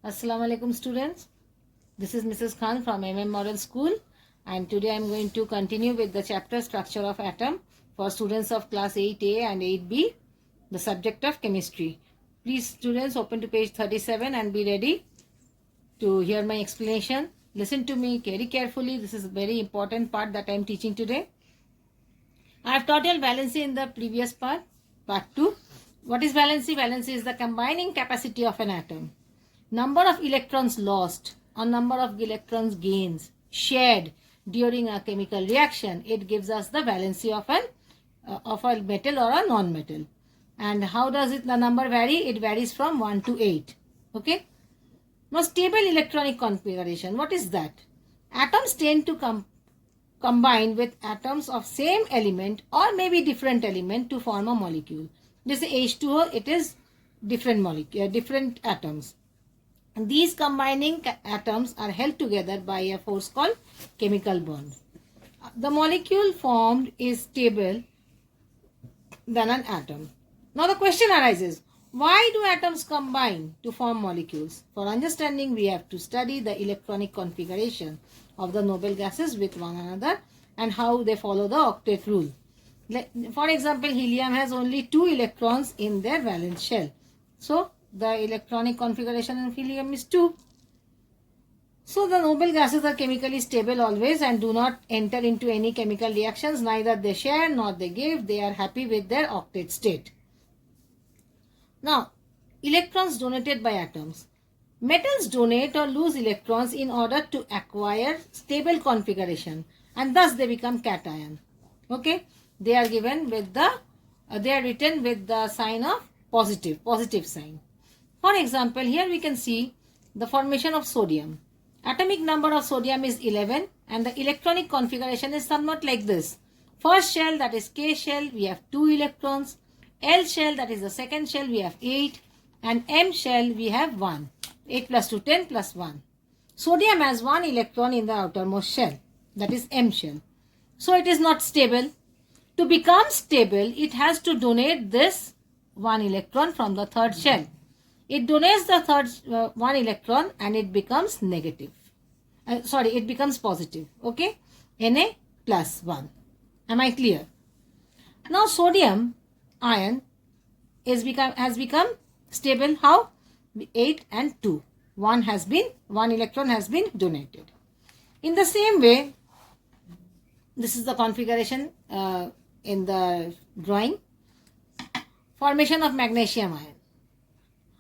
Assalamu alaikum students. This is Mrs. Khan from Model School, and today I am going to continue with the chapter Structure of Atom for students of class 8A and 8B, the subject of chemistry. Please students open to page 37 and be ready to hear my explanation. Listen to me very carefully. This is a very important part that I am teaching today. I have taught you valency in the previous part 2. What is valency? Valency is the combining capacity of an atom. Number of electrons lost or number of electrons gains shared during a chemical reaction, it gives us the valency of a metal or a non-metal. And how does the number vary? It varies from 1 to 8. Okay. Now, stable electronic configuration. What is that? Atoms tend to combine with atoms of same element or maybe different element to form a molecule. This is H2O. It is different atoms. And these combining atoms are held together by a force called chemical bond. The molecule formed is stable than an atom. Now the question arises, why do atoms combine to form molecules? For understanding, we have to study the electronic configuration of the noble gases with one another and how they follow the octet rule. For example, helium has only 2 electrons in their valence shell. So, the electronic configuration of helium is 2. So the noble gases are chemically stable always and do not enter into any chemical reactions. Neither they share nor they give. They are happy with their octet state. Now, electrons donated by atoms. Metals donate or lose electrons in order to acquire stable configuration, and thus they become cation. Okay, they are given with they are written with the sign of positive sign. For example, here we can see the formation of sodium. Atomic number of sodium is 11 and the electronic configuration is somewhat like this. First shell, that is K shell, we have 2 electrons. L shell, that is the second shell, we have 8. And M shell, we have 1. 8 plus 2, 10 plus 1. Sodium has 1 electron in the outermost shell, that is M shell. So it is not stable. To become stable, it has to donate this 1 electron from the third shell. It donates the third 1 electron and it becomes negative. It becomes positive. Okay. Na plus 1. Am I clear? Now sodium ion has become stable. How? 8 and 2. 1 electron has been donated. In the same way, this is the configuration in the drawing. Formation of magnesium ion.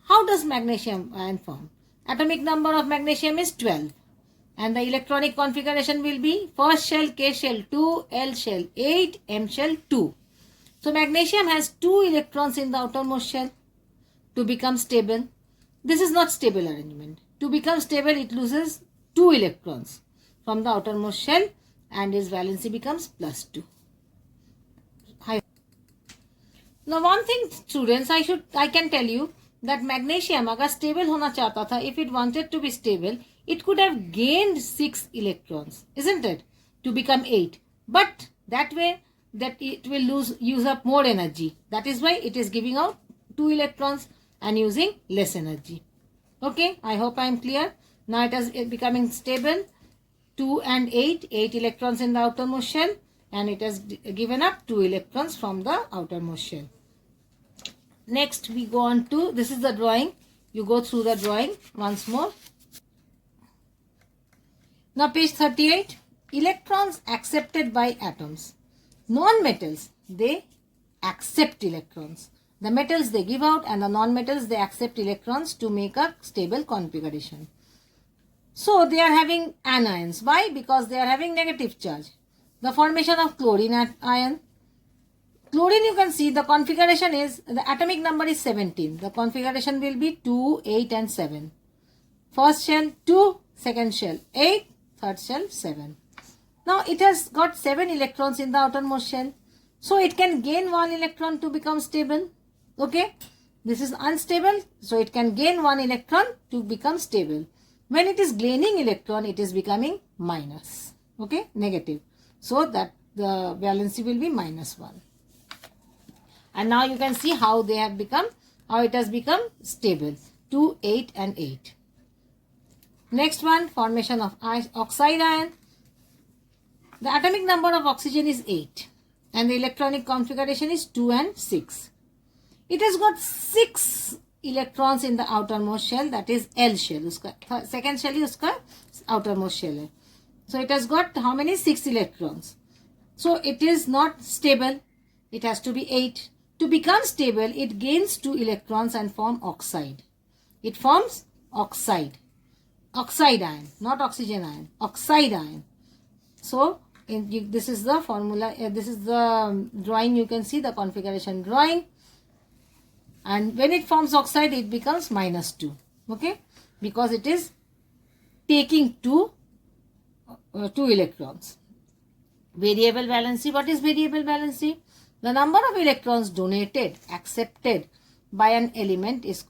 How does magnesium ion form? Atomic number of magnesium is 12 and the electronic configuration will be first shell K shell 2, L shell 8, M shell 2. So magnesium has 2 electrons in the outermost shell to become stable. This is not stable arrangement. To become stable, it loses 2 electrons from the outermost shell and its valency becomes plus 2. Now one thing students, I can tell you that magnesium अगर stable होना चाहता था, if it wanted to be stable, it could have gained 6 electrons, isn't it, to become 8. But that way, that it will use up more energy. That is why it is giving out 2 electrons and using less energy. Okay, I hope I am clear. Now it is becoming stable. 2 and 8 electrons in the outermost shell, and it has given up 2 electrons from the outermost shell. Next we go on to, this is the drawing. You go through the drawing once more. Now page 38. Electrons accepted by atoms. Non-metals, they accept electrons. The metals they give out and the non-metals they accept electrons to make a stable configuration. So they are having anions. Why? Because they are having negative charge. The formation of chlorine ion. Chlorine, you can see the configuration is, the atomic number is 17. The configuration will be 2, 8 and 7. First shell 2, second shell 8, third shell 7. Now it has got 7 electrons in the outermost shell. So it can gain 1 electron to become stable. Okay. This is unstable. So it can gain 1 electron to become stable. When it is gaining electron, it is becoming minus. Okay. Negative. So that the valency will be minus 1. And now you can see how it has become stable. 2, 8 and 8. Next one, formation of oxide ion. The atomic number of oxygen is 8 and the electronic configuration is 2 and 6. It has got 6 electrons in the outermost shell, that is L shell. Uska, second shell is uska outermost shell. So it has got how many? 6 electrons. So it is not stable. It has to be 8. To become stable, it gains 2 electrons and form oxide. It forms oxide. Oxide ion, not oxygen ion. Oxide ion. So this is the formula. This is the drawing. You can see the configuration drawing. And when it forms oxide, it becomes -2. Okay, because it is taking two electrons. Variable valency. What is variable valency? The number of electrons donated, accepted by an element is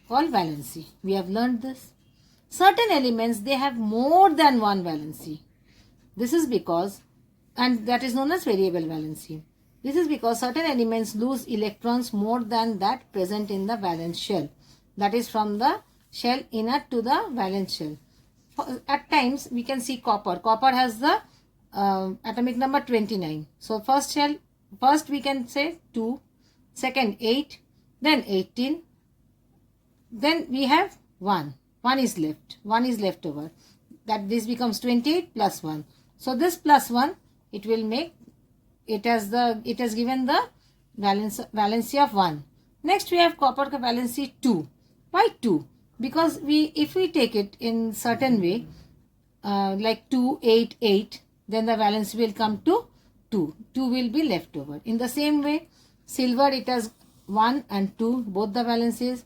called valency. We have learned this. Certain elements, they have more than one valency. This is because, and that is known as variable valency. This is because certain elements lose electrons more than that present in the valence shell. That is from the shell inner to the valence shell. At times, we can see copper. Copper has the atomic number 29. So first we can say 2, second 8, then 18, then we have 1. 1 is left. 1 is left over. That this becomes 28 plus 1. So this plus 1, it will make, it has given the valency of 1. Next we have copper valency 2. Why 2? Because if we take it in certain way, like 2, 8, 8, then the valence will come to 2. 2 will be left over. In the same way, silver, it has 1 and 2, both the valencies.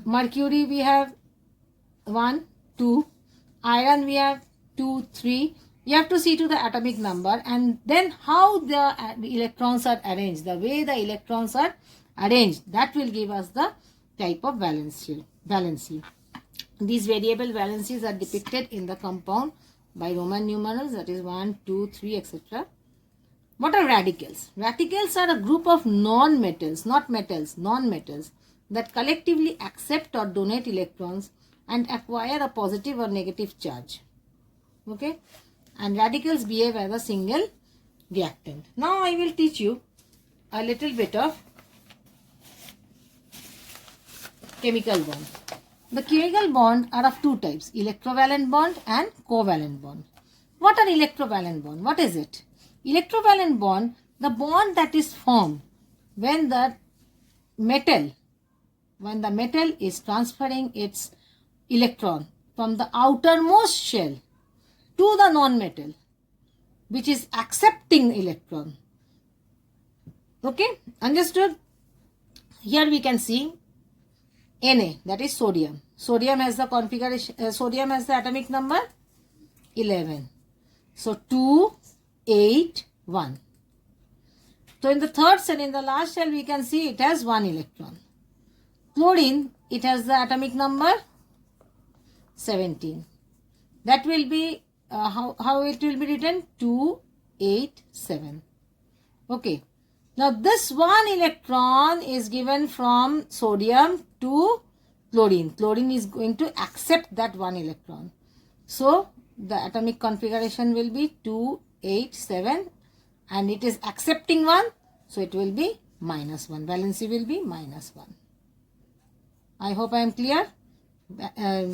Mercury, we have 1, 2. Iron, we have 2, 3. You have to see to the atomic number and then how the electrons are arranged. The way the electrons are arranged, that will give us the type of valency. These variable valencies are depicted in the compound by Roman numerals, that is 1, 2, 3, etc. What are radicals? Radicals are a group of non-metals, not metals, non-metals that collectively accept or donate electrons and acquire a positive or negative charge. Okay? And radicals behave as a single reactant. Now I will teach you a little bit of chemical bond. The chemical bond are of two types, electrovalent bond and covalent bond. What are electrovalent bond? What is it? Electrovalent bond, the bond that is formed when the metal is transferring its electron from the outermost shell to the non-metal, which is accepting electron. Okay, understood? Here we can see Na, that is sodium. Sodium has the configuration, sodium has the atomic number 11. So 2, 8, 1. So in the third cell, in the last shell, we can see it has 1 electron. Chlorine, it has the atomic number 17. That will be how it will be written, 2, 8, 7. Okay. Now this 1 electron is given from sodium to chlorine. Chlorine is going to accept that 1 electron. So the atomic configuration will be 2, 8, 7 and it is accepting 1. So it will be -1. Valency will be -1. I hope I am clear.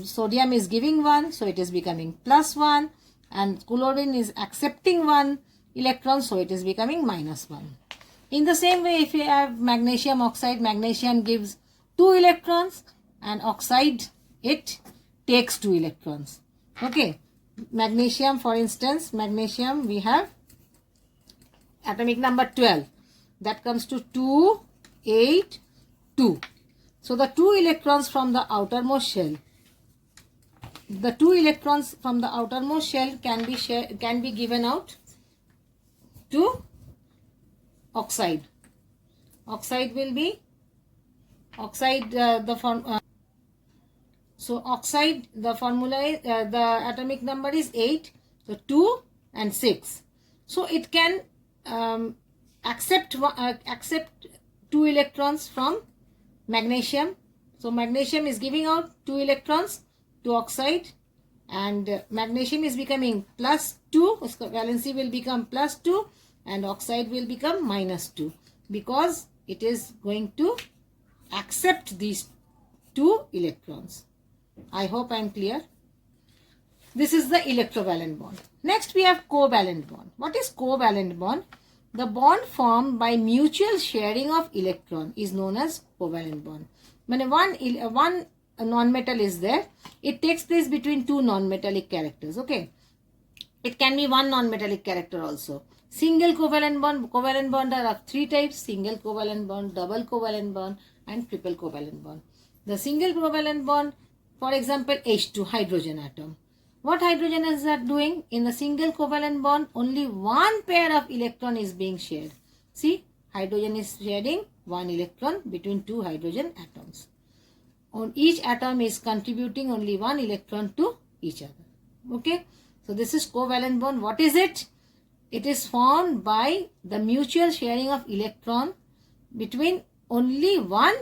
Sodium is giving 1, so it is becoming +1 and chlorine is accepting 1 electron, so it is becoming -1. In the same way, if you have magnesium oxide, magnesium gives 2 electrons and oxide, it takes 2 electrons. Okay. Magnesium, for instance, magnesium we have atomic number 12. That comes to 2, 8, 2. So the 2 electrons from the outermost shell, can be given out to oxide. Oxide will be oxide. So oxide, the formula is the atomic number is 8. So 2 and 6. So it can accept 2 electrons from magnesium. So magnesium is giving out 2 electrons to oxide and magnesium is becoming +2, uska valency will become +2 and oxide will become -2 because it is going to accept these 2 electrons. I hope I am clear. This is the electrovalent bond. Next we have covalent bond. What is covalent bond? The bond formed by mutual sharing of electron is known as covalent bond. When one non-metal is there, it takes place between 2 non-metallic characters. Okay, it can be one non-metallic character also. Single covalent bond are of 3 types: single covalent bond, double covalent bond, and triple covalent bond. The single covalent bond, for example, H2, hydrogen atom. What hydrogen is that doing? In the single covalent bond, only one pair of electron is being shared. See, hydrogen is sharing one electron between 2 hydrogen atoms. On each atom is contributing only one electron to each other. Okay, so this is covalent bond. What is it? It is formed by the mutual sharing of electron between only one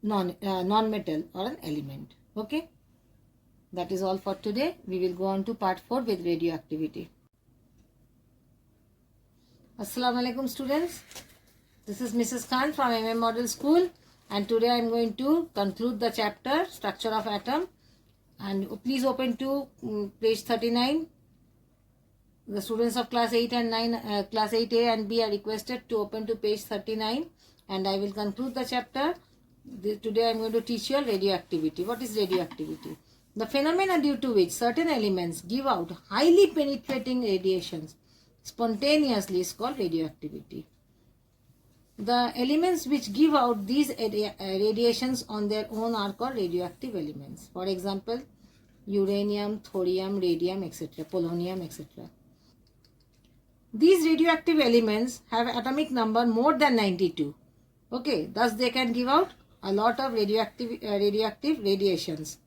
non-metal or an element. Okay. That is all for today. We will go on to part 4 with radioactivity. Assalamu alaikum students. This is Mrs. Khan from MM Model School, and today I am going to conclude the chapter Structure of Atom, and please open to page 39. The students of class 8 and 9, class 8A and B are requested to open to page 39, and I will conclude the chapter. Today I am going to teach you radioactivity. What is radioactivity? The phenomena due to which certain elements give out highly penetrating radiations spontaneously is called radioactivity. The elements which give out these radiations on their own are called radioactive elements. For example, uranium, thorium, radium, etc., polonium, etc. These radioactive elements have atomic number more than 92. Okay, thus they can give out a lot of radioactive radiations.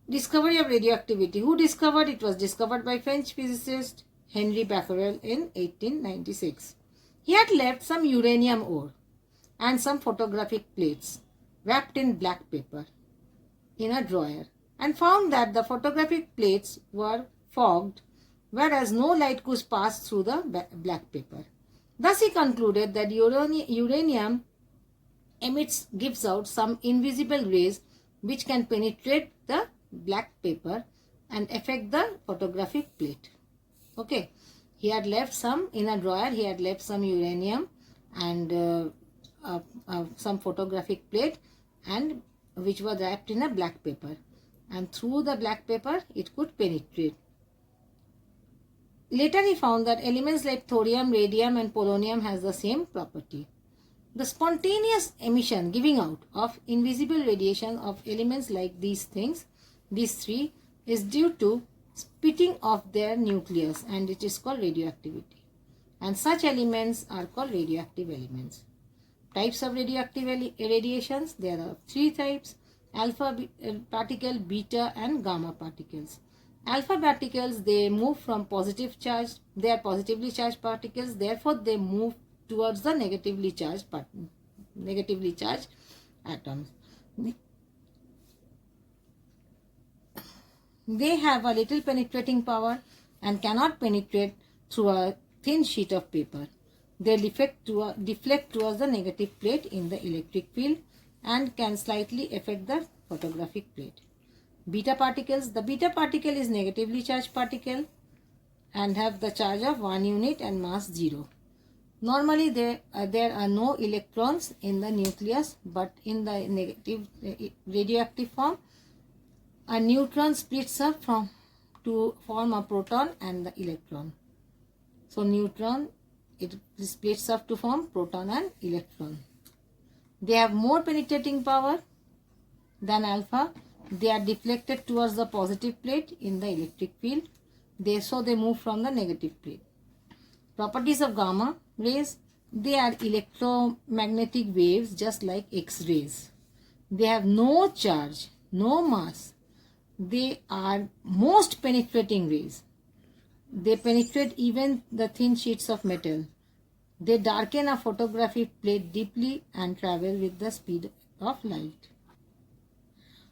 Discovery of radioactivity. Who discovered? It was discovered by French physicist Henri Becquerel in 1896. He had left some uranium ore and some photographic plates wrapped in black paper in a drawer, and found that the photographic plates were fogged, whereas no light could pass through the black paper. Thus he concluded that uranium gives out some invisible rays which can penetrate the black paper and affect the photographic plate. Okay, he had left some in a drawer. He had left some uranium and some photographic plate, and which were wrapped in a black paper, and through the black paper it could penetrate. Later he found that elements like thorium, radium and polonium has the same property. The spontaneous emission, giving out of invisible radiation of elements like these three, is due to splitting of their nucleus, and it is called radioactivity. And such elements are called radioactive elements. Types of radioactive radiations, there are 3 types: alpha particle, beta and gamma particles. Alpha particles, they move from positive charge, they are positively charged particles, therefore they move towards the negatively charged atoms. They have a little penetrating power and cannot penetrate through a thin sheet of paper. They deflect towards the negative plate in the electric field and can slightly affect the photographic plate. Beta particles, the beta particle is negatively charged particle and have the charge of 1 unit and mass 0. Normally there are no electrons in the nucleus, but in the negative radioactive form, a neutron splits up to form a proton and the electron. So neutron, it splits up to form proton and electron. They have more penetrating power than alpha. They are deflected towards the positive plate in the electric field. So they move from the negative plate. Properties of gamma rays, they are electromagnetic waves just like X-rays. They have no charge, no mass. They are most penetrating rays. They penetrate even the thin sheets of metal. They darken a photographic plate deeply and travel with the speed of light.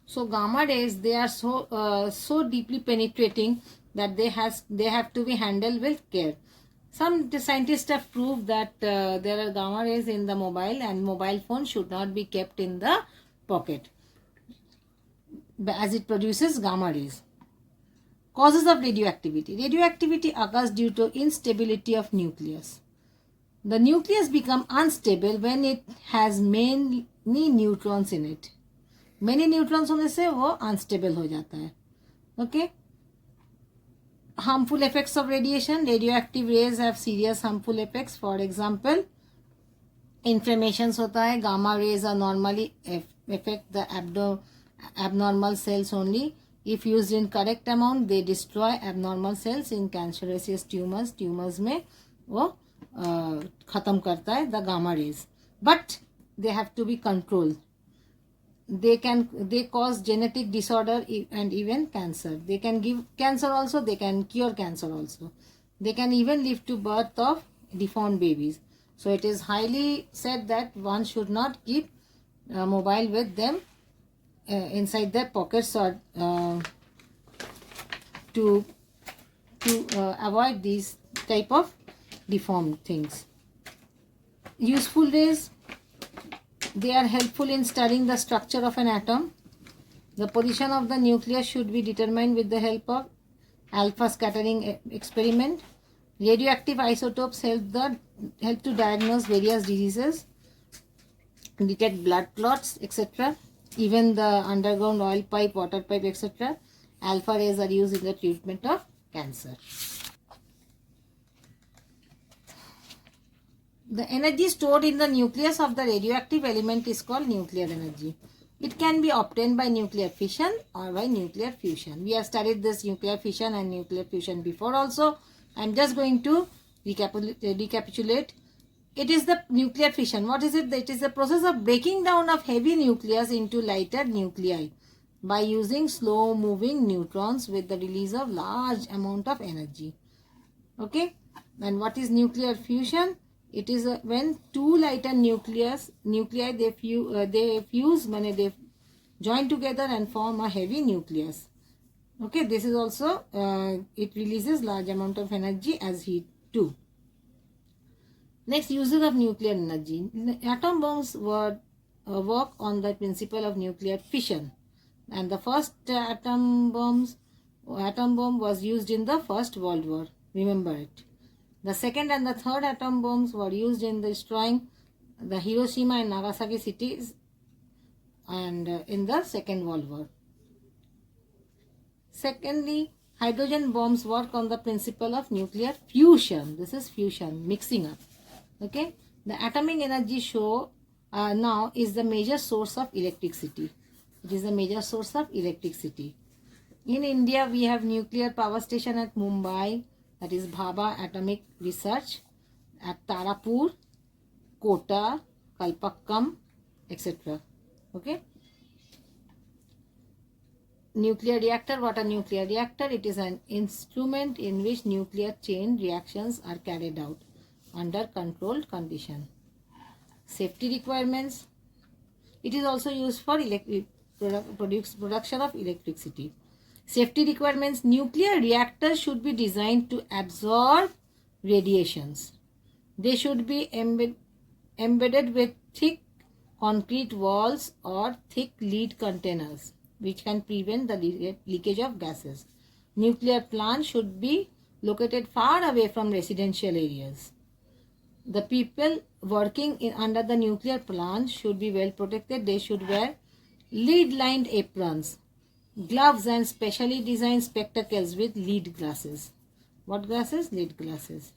So gamma rays, they are so deeply penetrating that they have to be handled with care. Some scientists have proved that there are gamma rays in the mobile, and mobile phone should not be kept in the pocket as it produces gamma rays. Causes of radioactivity. Radioactivity occurs due to instability of nucleus. The nucleus becomes unstable when it has many neutrons in it. Many neutrons होने से वो unstable हो जाता है. Okay. Harmful effects of radiation. Radioactive rays have serious harmful effects. For example, inflammations होता है. Gamma rays are normally affect the abnormal cells only. If used in correct amount, they destroy abnormal cells in cancerous tumors. Tumors में वो खत्म करता है the gamma rays. But they have to be controlled. They cause genetic disorder and even cancer. They can give cancer also. They can cure cancer also. They can even lead to birth of deformed babies. So it is highly said that one should not keep mobile with them inside their pockets, or to avoid these type of deformed things. Useful rays. They are helpful in studying the structure of an atom. The position of the nucleus should be determined with the help of alpha scattering experiment. Radioactive isotopes help to diagnose various diseases, detect blood clots, etc. Even the underground oil pipe, water pipe, etc. Alpha rays are used in the treatment of cancer. The energy stored in the nucleus of the radioactive element is called nuclear energy. It can be obtained by nuclear fission or by nuclear fusion. We have studied this nuclear fission and nuclear fusion before also. I am just going to recapitulate. It is the nuclear fission. What is it? It is the process of breaking down of heavy nucleus into lighter nuclei by using slow moving neutrons with the release of large amount of energy. Okay. And what is nuclear fusion? It is when two lighter nuclei they fuse when they join together and form a heavy nucleus. Okay, this is also it releases large amount of energy as heat too. Next, uses of nuclear energy. Atom bombs work on the principle of nuclear fission, and the first atom bomb was used in the First World War. Remember it. The second and the third atom bombs were used in destroying the Hiroshima and Nagasaki cities and in the Second World War. Secondly, hydrogen bombs work on the principle of nuclear fusion. This is fusion, mixing up. Okay. The atomic energy now is the major source of electricity. It is the major source of electricity. In India, we have nuclear power station at Mumbai. That is Bhabha Atomic Research, at Tarapur, Kota, Kalpakkam, etc. Okay. Nuclear reactor. What a nuclear reactor? It is an instrument in which nuclear chain reactions are carried out under controlled condition. Safety requirements. It is also used for production of electricity. Safety requirements. Nuclear reactors should be designed to absorb radiations. They should be embedded with thick concrete walls or thick lead containers which can prevent the leakage of gases. Nuclear plants should be located far away from residential areas. The people working under the nuclear plant should be well protected. They should wear lead-lined aprons, gloves and specially designed spectacles with lead glasses. What glasses? Lead glasses.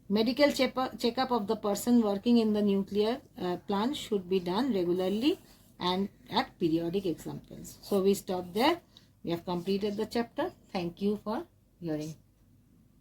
Medical checkup of the person working in the nuclear plant should be done regularly and at periodic examples. So we stop there. We have completed the chapter. Thank you for hearing.